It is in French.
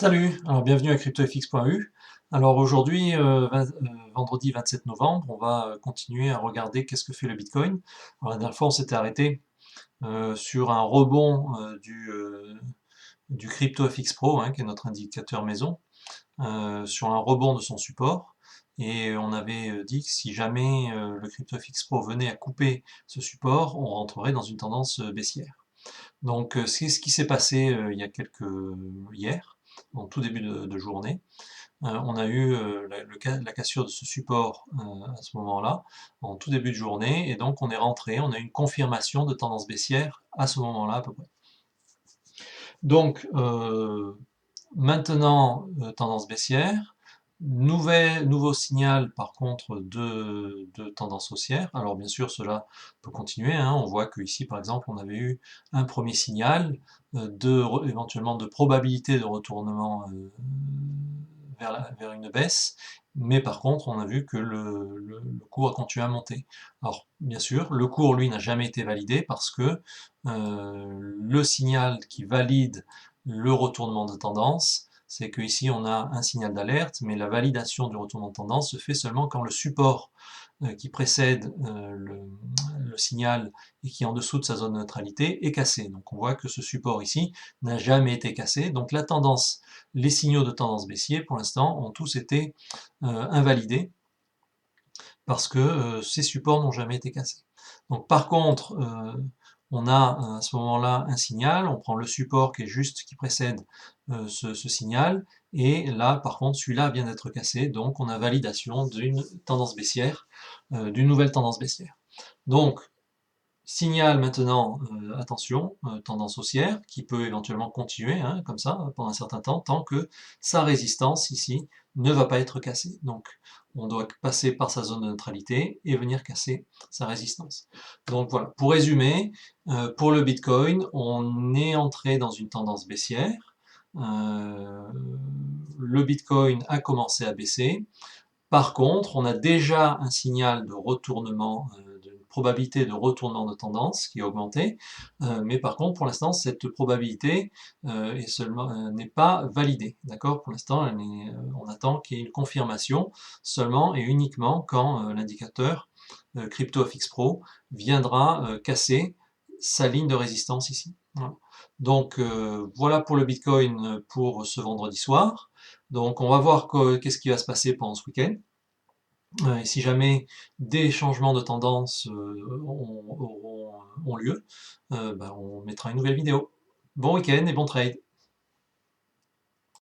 Salut, alors bienvenue à CryptoFX.eu. Alors aujourd'hui, vendredi 27 novembre, on va continuer à regarder qu'est-ce que fait le Bitcoin. Alors, la dernière fois, on s'était arrêté sur un rebond du CryptoFX Pro, hein, qui est notre indicateur maison, sur un rebond de son support. Et on avait dit que si jamais le CryptoFX Pro venait à couper ce support, on rentrerait dans une tendance baissière. Donc c'est ce qui s'est passé il y a hier, en tout début de journée. On a eu la cassure de ce support à ce moment-là, en tout début de journée, et donc on est rentré, on a eu une confirmation de tendance baissière à ce moment-là à peu près. Donc maintenant, tendance baissière, nouveau signal par contre de tendance haussière. Alors bien sûr cela peut continuer, hein. On voit que ici par exemple on avait eu un premier signal éventuellement de probabilité de retournement vers une baisse, mais par contre on a vu que le cours a continué à monter. Alors bien sûr le cours lui n'a jamais été validé parce que le signal qui valide le retournement de tendance, c'est qu'ici on a un signal d'alerte, mais la validation du retournement de tendance se fait seulement quand le support qui précède le signal et qui est en dessous de sa zone de neutralité est cassé. Donc on voit que ce support ici n'a jamais été cassé. Donc la tendance, les signaux de tendance baissier pour l'instant ont tous été invalidés parce que ces supports n'ont jamais été cassés. Donc par contre, on a à ce moment-là un signal, on prend le support qui est juste, qui précède ce signal, et là par contre celui-là vient d'être cassé, donc on a validation d'une tendance baissière, d'une nouvelle tendance baissière. Donc signal maintenant, attention, tendance haussière, qui peut éventuellement continuer, hein, comme ça, pendant un certain temps, tant que sa résistance ici ne va pas être cassée. Donc on doit passer par sa zone de neutralité et venir casser sa résistance. Donc voilà, pour résumer, pour le Bitcoin, on est entré dans une tendance baissière. Le Bitcoin a commencé à baisser. Par contre, on a déjà un signal de retournement, de probabilité de retournement de tendance qui a augmenté, mais par contre, pour l'instant, cette probabilité n'est pas validée. D'accord? Pour l'instant, on attend qu'il y ait une confirmation seulement et uniquement quand l'indicateur CryptoFX Pro viendra casser sa ligne de résistance ici. Voilà. Donc voilà pour le Bitcoin pour ce vendredi soir. Donc on va voir qu'est-ce qui va se passer pendant ce week-end. Et si jamais des changements de tendance ont lieu, on mettra une nouvelle vidéo. Bon week-end et bon trade!